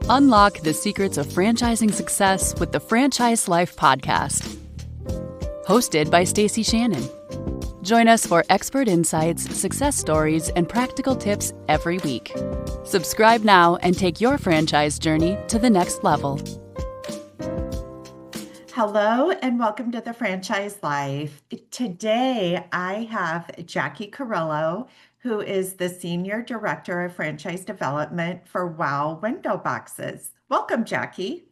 Unlock the secrets of franchising success with the Franchise Life podcast. Hosted by Stacie Shannon. Join us for expert insights, success stories, and practical tips every week. Subscribe now and take your franchise journey to the next level. Hello and welcome to the Franchise Life. Today I have Jaclyn Carillo, who is the Senior Director of Franchise Development for WOW Windowboxes. Welcome, Jaclyn.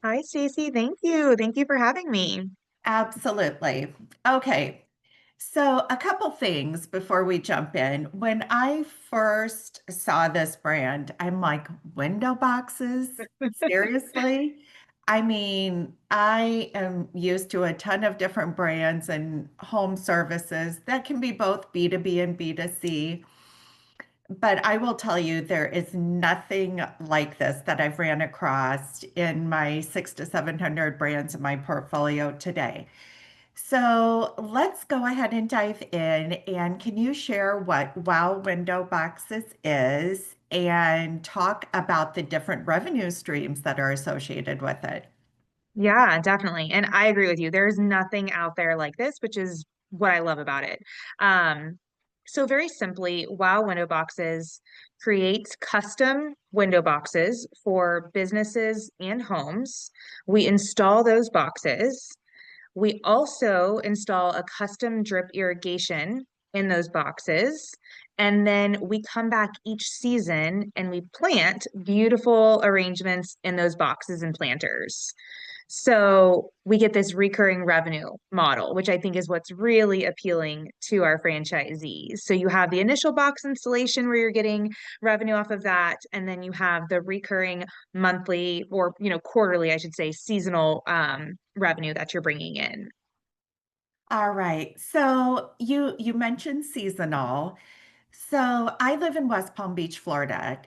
Hi, Stacie. Thank you. Thank you for having me. Absolutely. Okay, so a couple things before we jump in. When I first saw this brand, I'm like, Windowboxes? Seriously? I mean, I am used to a ton of different brands and home services that can be both B2B and B2C. But I will tell you, there is nothing like this that I've ran across in my 600 to 700 brands in my portfolio today. So let's go ahead and dive in. And can you share what WOW Window Boxes is and talk about the different revenue streams that are associated with it? Yeah, definitely. And I agree with you. There's nothing out there like this, which is what I love about it. Um, so very simply, Wow Window Boxes creates custom window boxes for businesses and homes. We install those boxes. We also install a custom drip irrigation in those boxes. And then we come back each season and we plant beautiful arrangements in those boxes and planters. So we get this recurring revenue model, which I think is what's really appealing to our franchisees. So you have the initial box installation where you're getting revenue off of that, and then you have the recurring monthly or quarterly, I should say, seasonal revenue that you're bringing in. All right. So you mentioned seasonal. So I live in West Palm Beach, Florida.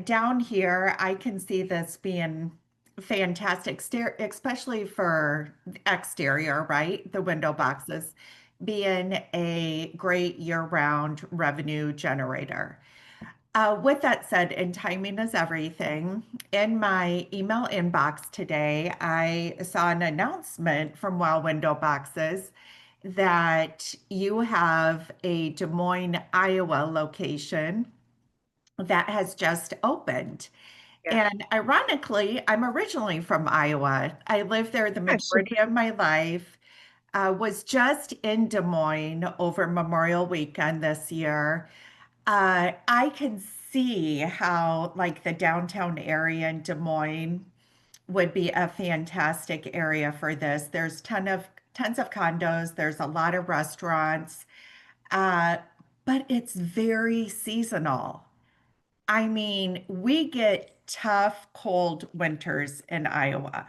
Down here, I can see this being fantastic, especially for the exterior, right? The window boxes being a great year-round revenue generator. With that said, and timing is everything, in my email inbox today, I saw an announcement from Wow Window Boxes that you have a Des Moines, Iowa location that has just opened. Yeah. And ironically, I'm originally from Iowa. I lived there the Gosh. majority of my life. Was just in Des Moines over Memorial Weekend this year. I can see how like the downtown area in Des Moines would be a fantastic area for this. There's tons of condos, there's a lot of restaurants, uh, but it's very seasonal. I mean, we get tough, cold winters in Iowa.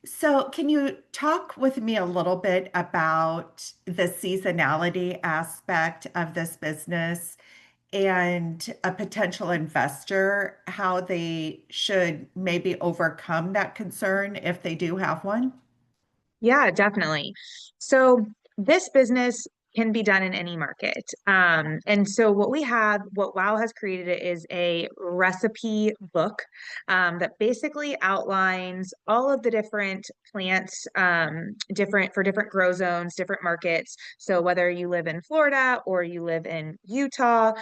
So, can you talk with me a little bit about the seasonality aspect of this business and a potential investor, how they should maybe overcome that concern if they do have one? Yeah, definitely. So this business can be done in any market. And so what WOW has created is a recipe book that basically outlines all of the different plants, different for different grow zones, different markets. So whether you live in Florida or you live in Utah,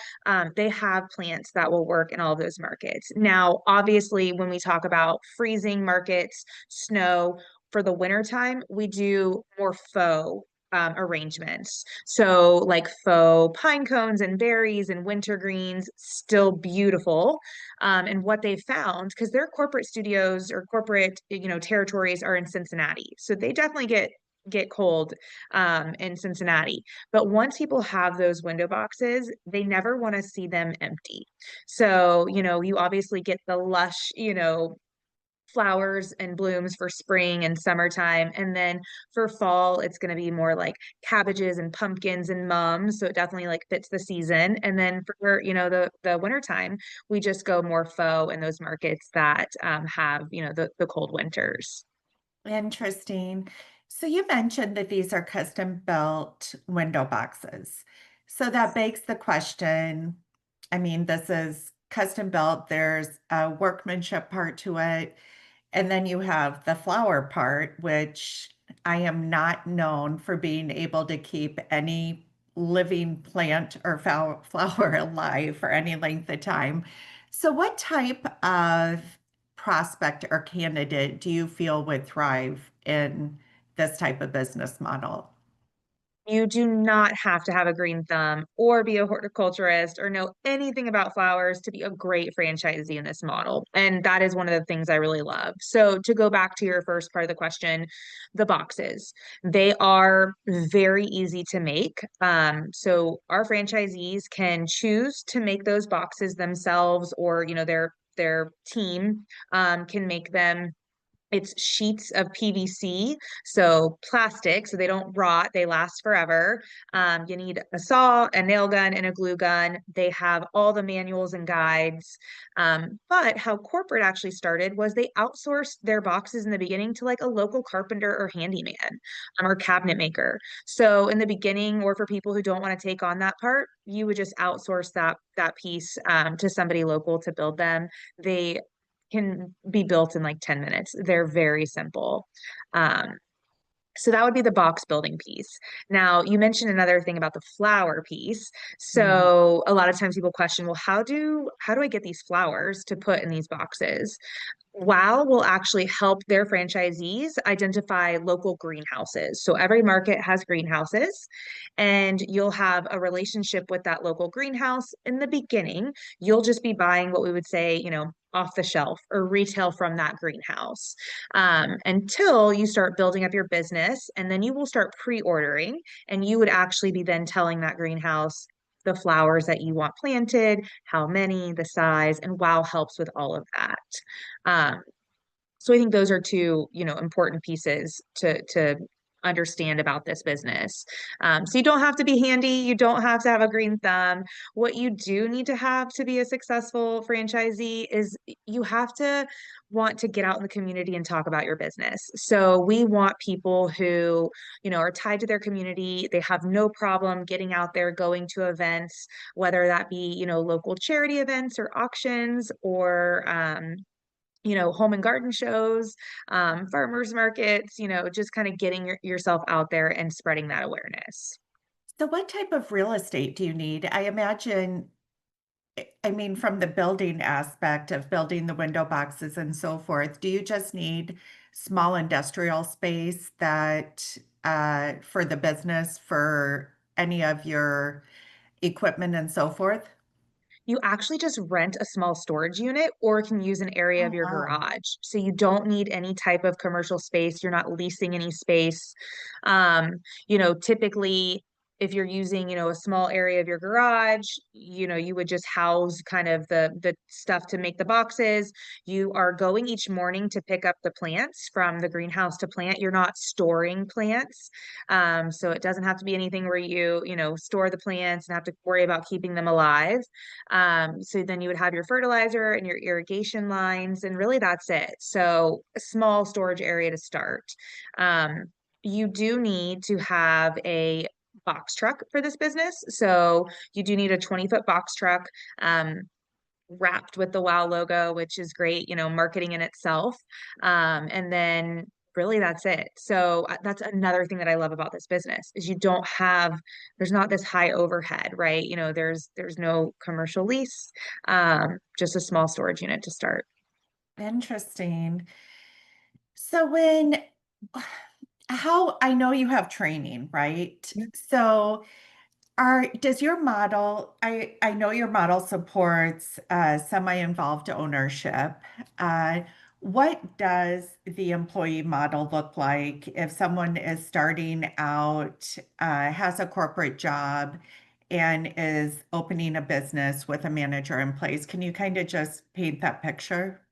they have plants that will work in all of those markets. Now, obviously, when we talk about freezing markets, snow, for the wintertime, we do more faux arrangements. So like faux pine cones and berries and wintergreens, still beautiful. And what they found, because their corporate studios or corporate, territories are in Cincinnati. So they definitely get cold in Cincinnati. But once people have those window boxes, they never want to see them empty. So, you obviously get the lush, flowers and blooms for spring and summertime. And then for fall, it's going to be more like cabbages and pumpkins and mums. So it definitely like fits the season. And then for, the wintertime, we just go more faux in those markets that have, the cold winters. Interesting. So you mentioned that these are custom built window boxes. So that begs the question, I mean, this is custom built, there's a workmanship part to it, and then you have the flower part, which I am not known for being able to keep any living plant or flower alive for any length of time. So, what type of prospect or candidate do you feel would thrive in this type of business model? You do not have to have a green thumb or be a horticulturist or know anything about flowers to be a great franchisee in this model. And that is one of the things I really love. So, to go back to your first part of the question, the boxes, they are very easy to make. So, our franchisees can choose to make those boxes themselves, or, their team can make them. It's sheets of PVC, so plastic, so they don't rot, they last forever. You need a saw, a nail gun, and a glue gun. They have all the manuals and guides. But how corporate actually started was they outsourced their boxes in the beginning to like a local carpenter or handyman, or cabinet maker. So in the beginning, or for people who don't want to take on that part, you would just outsource that piece to somebody local to build them. They can be built in like 10 minutes. They're very simple. Um, so that would be the box building piece. Now, you mentioned another thing about the flower piece. Mhm. So a lot of times people question, well, how do I get these flowers to put in these boxes? WOW will actually help their franchisees identify local greenhouses. So every market has greenhouses, and you'll have a relationship with that local greenhouse. In the beginning, you'll just be buying what we would say, off the shelf or retail from that greenhouse, until you start building up your business. And then you will start pre-ordering, and you would actually be then telling that greenhouse the flowers that you want planted, how many, the size, and WOW helps with all of that. Um, so I think those are two, important pieces to understand about this business. So you don't have to be handy, you don't have to have a green thumb. What you do need to have to be a successful franchisee is you have to want to get out in the community and talk about your business. So we want people who, are tied to their community. They have no problem getting out there, going to events, whether that be, local charity events or auctions, or home and garden shows, farmers markets, just kind of getting yourself out there and spreading that awareness. So, what type of real estate do you need? I imagine, I mean, from the building aspect of building the window boxes and so forth, do you just need small industrial space that for the business for any of your equipment and so forth? You actually just rent a small storage unit or can use an area of Oh, your wow. garage. So you don't need any type of commercial space. You're not leasing any space. Um, Typically, if you're using, a small area of your garage, you would just house kind of the stuff to make the boxes. You are going each morning to pick up the plants from the greenhouse to plant. You're not storing plants. So it doesn't have to be anything where you store the plants and have to worry about keeping them alive. So then you would have your fertilizer and your irrigation lines, and really that's it. So a small storage area to start. Um, you do need to have a box truck for this business. So you do need a 20-foot box truck. Wrapped with the WOW logo, which is great, marketing in itself. And then really that's it. So that's another thing that I love about this business is there's not this high overhead, right? There's no commercial lease, just a small storage unit to start. Interesting. So when how I know you have training, right? So does your model, I know your model supports semi-involved ownership. Uh, what does the employee model look like if someone is starting out, has a corporate job, and is opening a business with a manager in place? Can you kind of just paint that picture?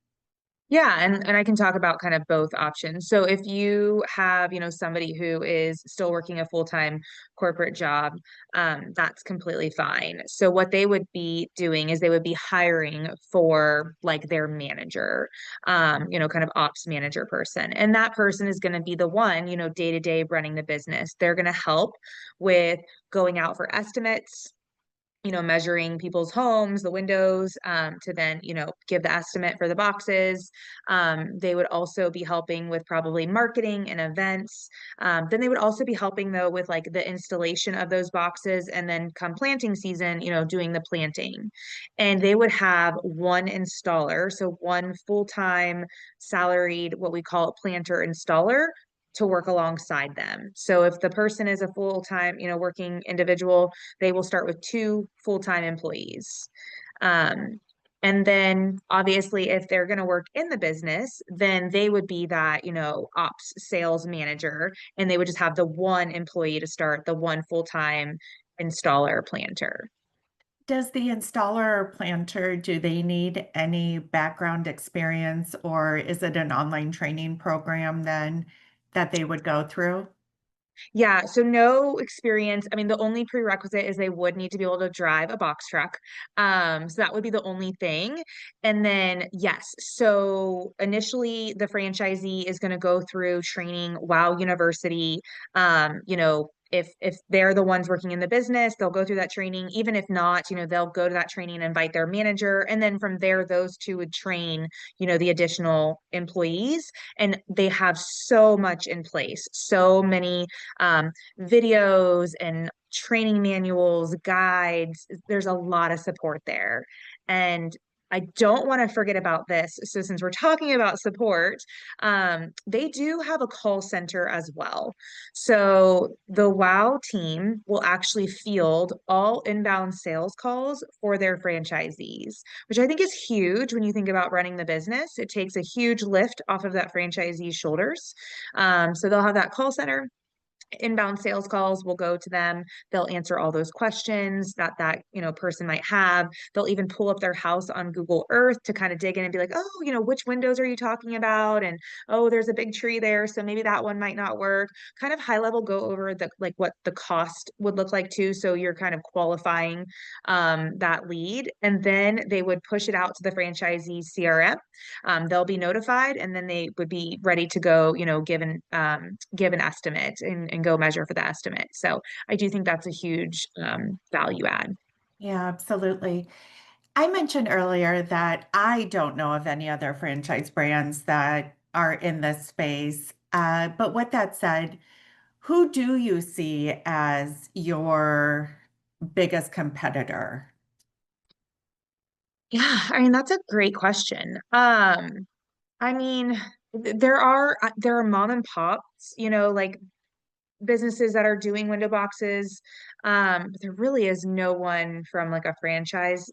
Yeah, and I can talk about kind of both options. So if you have, somebody who is still working a full-time corporate job, that's completely fine. So what they would be doing is they would be hiring for like their manager, kind of ops manager person. And that person is going to be the one, day to day running the business. They're going to help with going out for estimates, measuring people's homes, the windows, to then, give the estimate for the boxes. They would also be helping with probably marketing and events. Then they would also be helping though with like the installation of those boxes, and then come planting season, doing the planting. And they would have one installer, so one full-time salaried, what we call a planter installer, to work alongside them. So if the person is a full-time, working individual, they will start with two full-time employees. Um, and then obviously, if they're going to work in the business, then they would be that, ops sales manager, and they would just have the one employee to start, the one full-time installer planter. Does the installer or planter, do they need any background experience, or is it an online training program then that they would go through? Yeah, so no experience. I mean, the only prerequisite is they would need to be able to drive a box truck. So that would be the only thing. And then, yes, so initially the franchisee is going to go through training Wow University. If they're the ones working in the business, they'll go through that training. Even if not, they'll go to that training and invite their manager. And then from there, those two would train, the additional employees. And they have so much in place, so many videos and training manuals, guides. There's a lot of support there. And I don't want to forget about this. So since we're talking about support, they do have a call center as well. So the WOW team will actually field all inbound sales calls for their franchisees, which I think is huge when you think about running the business. It takes a huge lift off of that franchisee's shoulders. So they'll have that call center. Inbound sales calls will go to them. They'll answer all those questions that person might have. They'll even pull up their house on Google Earth to kind of dig in and be like, oh, which windows are you talking about? And oh, there's a big tree there, so maybe that one might not work. Kind of high level go over the like what the cost would look like too, so you're kind of qualifying that lead. And then they would push it out to the franchisee CRM. They'll be notified, and then they would be ready to go, give an estimate, and go measure for the estimate. So I do think that's a huge value add. Yeah, absolutely. I mentioned earlier that I don't know of any other franchise brands that are in this space. But with that said, who do you see as your biggest competitor? Yeah, I mean that's a great question. I mean, there are mom and pops, like businesses that are doing window boxes. But there really is no one from like a franchise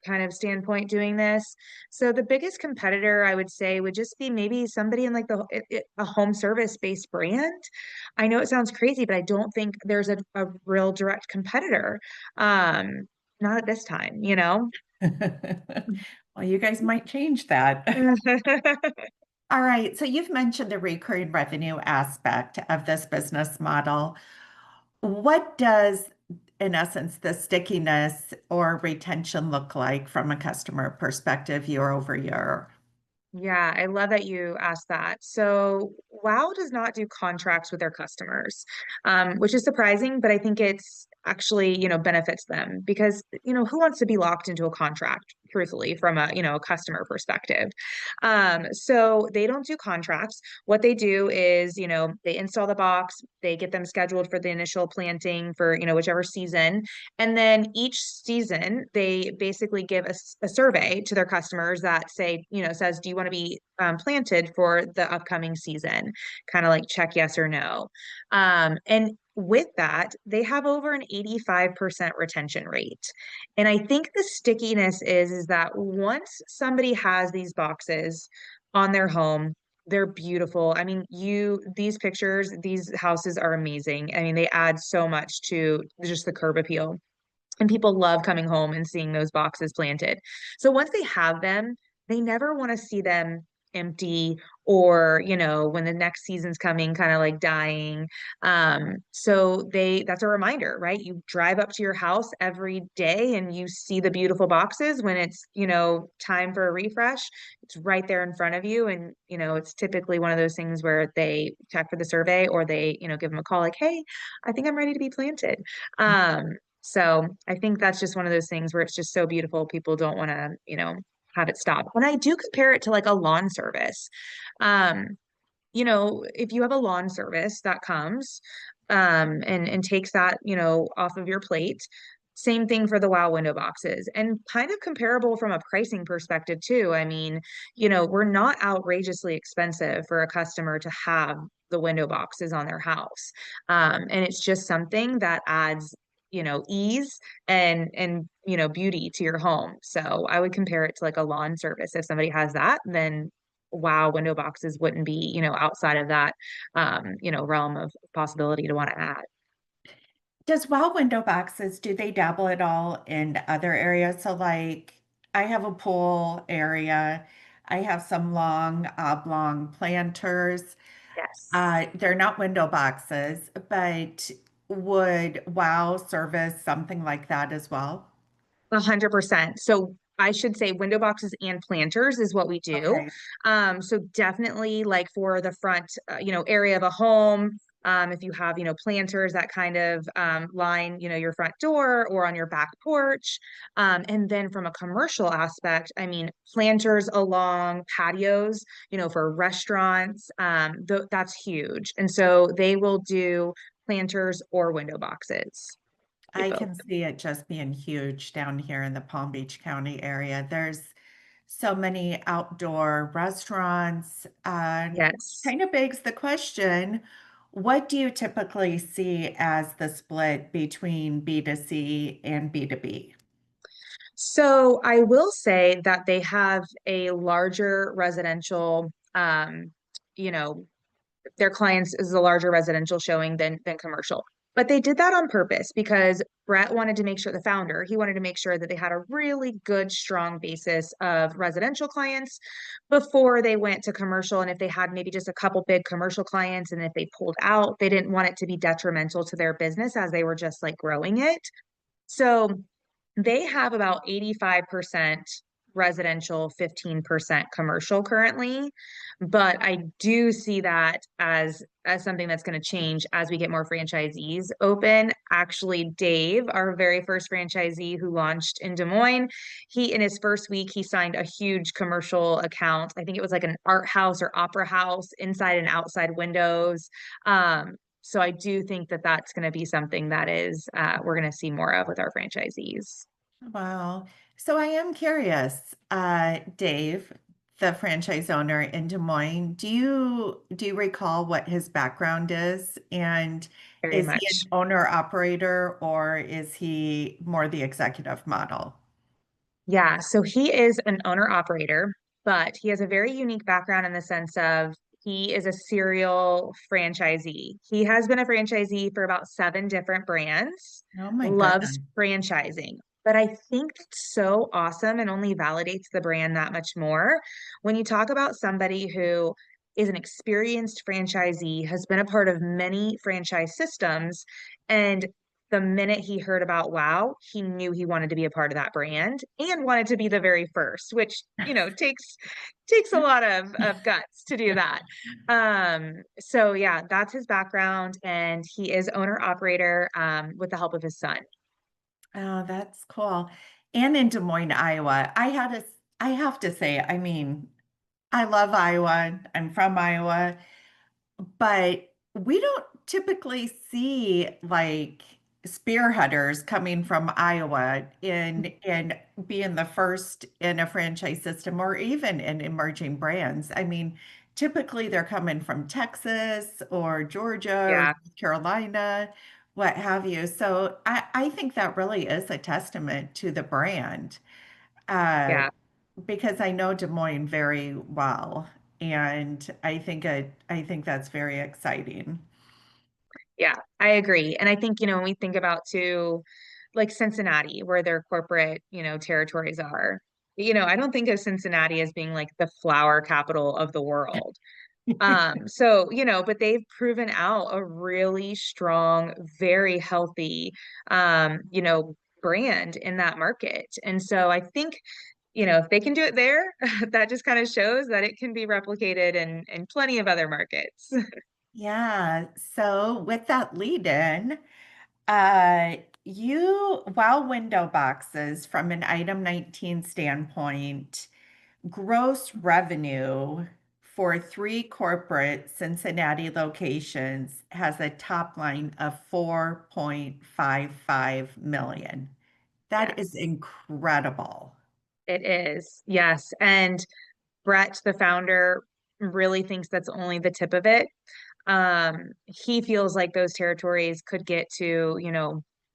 kind of standpoint doing this. So the biggest competitor I would say would just be maybe somebody in like a home service based brand. I know it sounds crazy, but I don't think there's a real direct competitor. Not at this time. Well, you guys might change that. All right. So you've mentioned the recurring revenue aspect of this business model. What does, in essence, the stickiness or retention look like from a customer perspective year over year? Yeah, I love that you asked that. So, WOW does not do contracts with their customers, which is surprising, but I think it's actually, benefits them because, who wants to be locked into a contract, truthfully, from a customer perspective? So they don't do contracts. What they do is, they install the box, they get them scheduled for the initial planting for, whichever season. And then each season, they basically give a survey to their customers that says, do you want to be planted for the upcoming season? Kind of like check yes or no. And with that, they have over an 85% retention rate. And I think the stickiness is that once somebody has these boxes on their home, they're beautiful. I mean, these pictures, these houses are amazing. I mean, they add so much to just the curb appeal. And people love coming home and seeing those boxes planted. So once they have them, they never want to see them empty or, when the next season's coming, kind of like dying. So that's a reminder, right? You drive up to your house every day and you see the beautiful boxes when it's, time for a refresh. It's right there in front of you. And, it's typically one of those things where they check for the survey or they, give them a call like, hey, I think I'm ready to be planted. So I think that's just one of those things where it's just so beautiful. People don't want to, have it stop. And I do compare it to like a lawn service. Um, if you have a lawn service that comes and takes that, off of your plate, same thing for the Wow window boxes and kind of comparable from a pricing perspective too. I mean, we're not outrageously expensive for a customer to have the window boxes on their house. And it's just something that adds ease and beauty to your home. So I would compare it to like a lawn service. If somebody has that, then Wow window boxes wouldn't be, outside of that, realm of possibility to want to add. Does Wow Windowboxes, do they dabble at all in other areas? So like I have a pool area. I have some long oblong planters. Yes. They're not window boxes, but would Wow service something like that as well? 100%. So I should say window boxes and planters is what we do. Okay. So definitely like for the front, area of a home, if you have, planters that kind of line, your front door or on your back porch. And then from a commercial aspect, I mean, planters along patios, for restaurants, that's huge. And so they will do planters or window boxes. Do I both. can see it just being huge down here in the Palm Beach County area. There's so many outdoor restaurants. Yes. Kind of begs the question, what do you typically see as the split between B2C and B2B? So I will say that they have a larger residential, you know, their clients is a larger residential showing than commercial. But they did that on purpose because Brett wanted to make sure, the founder, he wanted to make sure that they had a really good, strong basis of residential clients before they went to commercial. And if they had maybe just a couple big commercial clients and if they pulled out, they didn't want it to be detrimental to their business as they were just like growing it. So they have about 85% residential, 15% commercial currently. But I do see that as something that's going to change as we get more franchisees open. Actually, Dave, our very first franchisee who launched in Des Moines, he in his first week, he signed a huge commercial account. I think it was like an art house or opera house, inside and outside windows. So I do think that that's going to be something that is we're going to see more of with our franchisees. Wow. So I am curious, Dave, the franchise owner in Des Moines, do you recall what his background is? And Very is he an much. owner operator or is he more the executive model? Yeah, so he is an owner operator, but he has a very unique background in the sense of he is a serial franchisee. He has been a franchisee for about 7 different brands, Oh my loves goodness. franchising. But I think that's so awesome and only validates the brand that much more. When you talk about somebody who is an experienced franchisee, has been a part of many franchise systems, and the minute he heard about Wow, he knew he wanted to be a part of that brand and wanted to be the very first, which, takes a lot of guts to do that. So yeah, that's his background and he is owner operator with the help of his son. Oh, that's cool. And in Des Moines, Iowa, I have to say, I mean, I love Iowa. I'm from Iowa. But we don't typically see like spearheaders coming from Iowa in being the first in a franchise system or even in emerging brands. I mean, typically they're coming from Texas or Georgia or Yeah, South Carolina, what have you. So I think that really is a testament to the brand. Uh, yeah. because I know Des Moines very well, and I think that's very exciting. Yeah, I agree. And I think, when we think about too, like Cincinnati, where their corporate, territories are, I don't think of Cincinnati as being like the flower capital of the world. So, but they've proven out a really strong, very healthy, brand in that market. And so I think, if they can do it there, that just kind of shows that it can be replicated in plenty of other markets. Yeah, so with that lead in, uh, while Windowboxes, from an item 19 standpoint, gross revenue for three corporate Cincinnati locations has a top line of 4.55 million. That is Yes, incredible. it is. Yes. And Brett, the founder, really thinks that's only the tip of it. He feels like those territories could get to,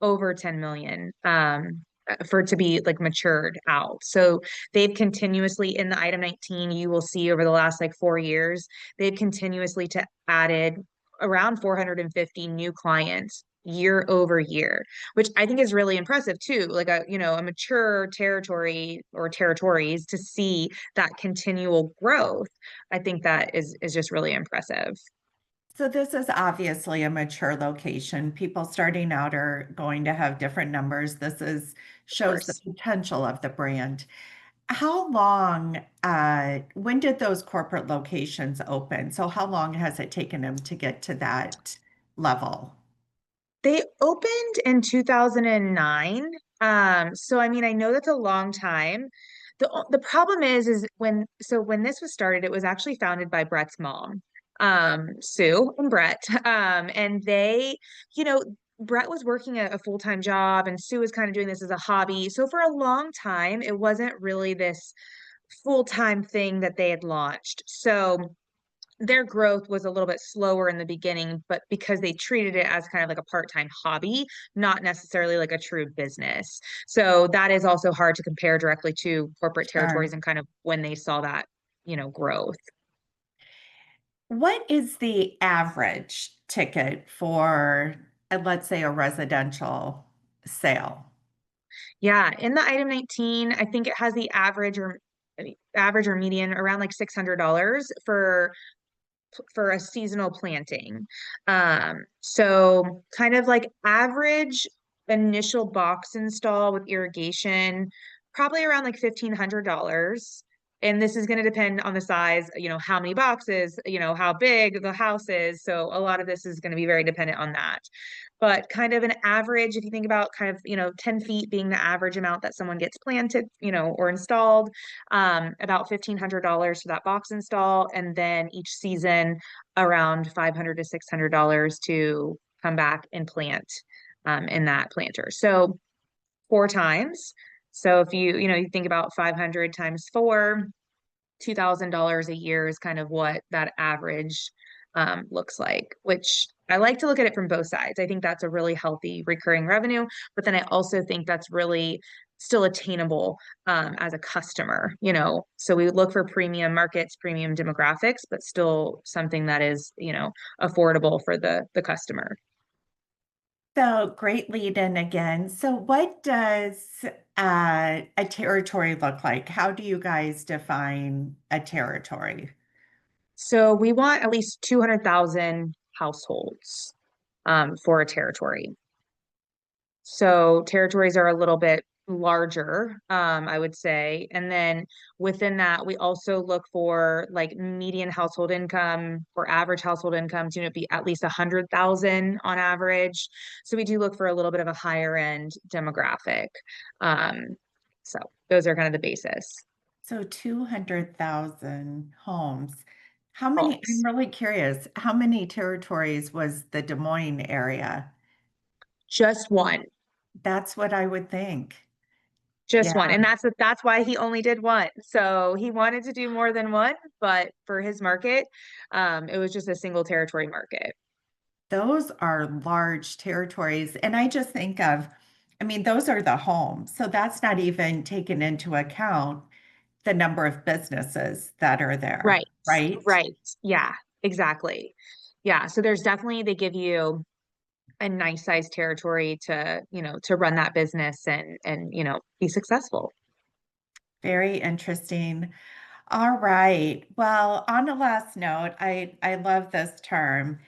over 10 million, for it to be like matured out. So they've continuously in the item 19, you will see over the last like 4 years, they've continuously to added around 450 new clients year over year, which I think is really impressive too. Like a mature territory or territories to see that continual growth. I think that is just really impressive. So this is obviously a mature location. People starting out are going to have different numbers. This is Of shows the course. potential of the brand. When did those corporate locations open? So how long has it taken them to get to that level? They opened in 2009. So I mean, I know that's a long time. The problem is when this was started, it was actually founded by Brett's mom, Sue and Brett. And you know, Brett was working a full-time job and Sue was kind of doing this as a hobby. So for a long time, it wasn't really this full-time thing that they had launched. So their growth was a little bit slower in the beginning, but because they treated it as kind of like a part-time hobby, not necessarily like a true business. So that is also hard to compare directly to corporate Sure. territories and kind of when they saw that, growth. What is the average ticket for, let's say, a residential sale? Yeah, in the item 19, I think it has the average or median around like $600 for a seasonal planting. So kind of like average initial box install with irrigation, probably around like $1,500. And this is going to depend on the size, how many boxes, how big the house is. So a lot of this is going to be very dependent on that. But kind of an average, if you think about kind of, 10 feet being the average amount that someone gets planted, or installed, about $1,500 for that box install. And then each season around $500 to $600 to come back and plant in that planter. So 4 times. So if you think about 500 times four, $2,000 a year is kind of what that average looks like, which I like to look at it from both sides. I think that's a really healthy recurring revenue, but then I also think that's really still attainable as a customer, So we look for premium markets, premium demographics, but still something that is, affordable for the customer. So great lead in again. So what does a territory look like? How do you guys define a territory? So we want at least 200,000 households for a territory. So territories are a little bit larger, I would say. And then within that, we also look for like median household income or average household income to be at least 100,000 on average. So we do look for a little bit of a higher end demographic. Um, so those are kind of the basis. So 200,000 homes. How many, I'm Homes. really curious, how many territories was the Des Moines area? Just one. That's what I would think. Just one. Yeah, And that's why he only did one. So he wanted to do more than one, but for his market, it was just a single territory market. those are large territories. And I just think of, I mean, those are the homes. So that's not even taken into account the number of businesses that are there, Right. right? Right. Yeah, exactly. Yeah. So there's definitely, they give you a nice sized territory to run that business and be successful. Very interesting. All right. Well, on a last note, I love this term.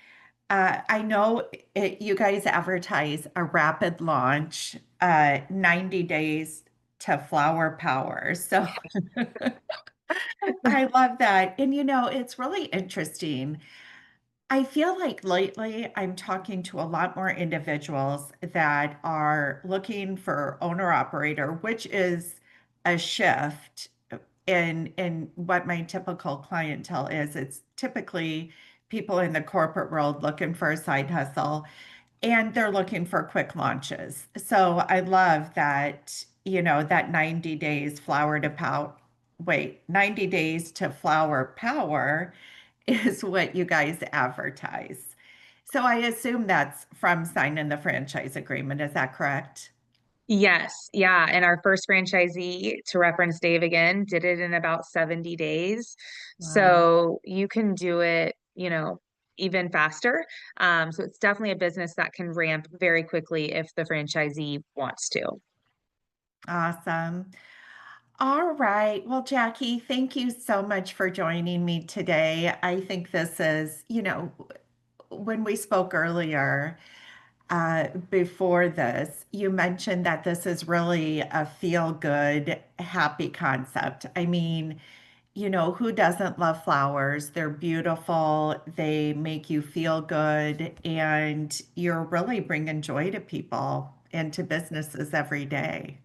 I know you guys advertise a rapid launch, 90 days to flower power. So I love that. And it's really interesting. I feel like lately I'm talking to a lot more individuals that are looking for owner operator, which is a shift in what my typical clientele is. It's typically people in the corporate world looking for a side hustle, and they're looking for quick launches. So I love that, that 90 days flower to power, 90 days to flower power is what you guys advertise. So I assume that's from signing the franchise agreement. Is that correct? Yes, yeah. And our first franchisee, to reference Dave again, did it in about 70 days. Wow. So you can do it, even faster. So it's definitely a business that can ramp very quickly if the franchisee wants to. Awesome. All right. Well, Jackie, thank you so much for joining me today. I think this is, when we spoke earlier, before this, you mentioned that this is really a feel good, happy concept. I mean, who doesn't love flowers? They're beautiful, they make you feel good, and you're really bringing joy to people and to businesses every day.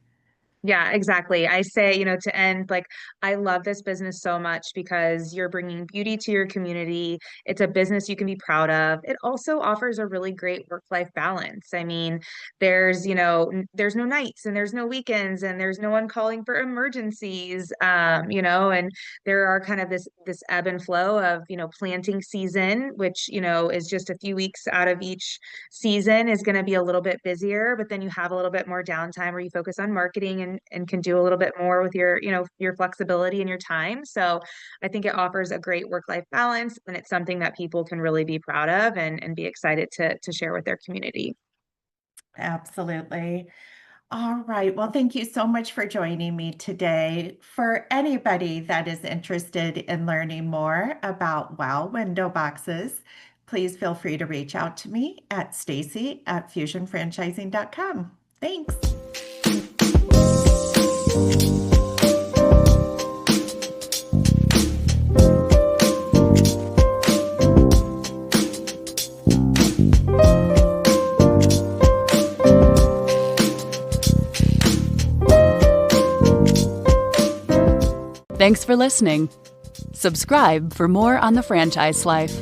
Yeah, exactly. I say, to end, like, I love this business so much because you're bringing beauty to your community. It's a business you can be proud of. It also offers a really great work-life balance. I mean, there's no nights and there's no weekends and there's no one calling for emergencies, and there are kind of this ebb and flow of, planting season, which, is just a few weeks out of each season is going to be a little bit busier, but then you have a little bit more downtime where you focus on marketing and can do a little bit more with your flexibility and your time. So I think it offers a great work-life balance, and it's something that people can really be proud of and be excited to share with their community. Absolutely. All right. Well, thank you so much for joining me today. For anybody that is interested in learning more about WOW window boxes, please feel free to reach out to me at Stacie@fusionfranchising.com. Thanks. Thanks for listening. Subscribe for more on the franchise life.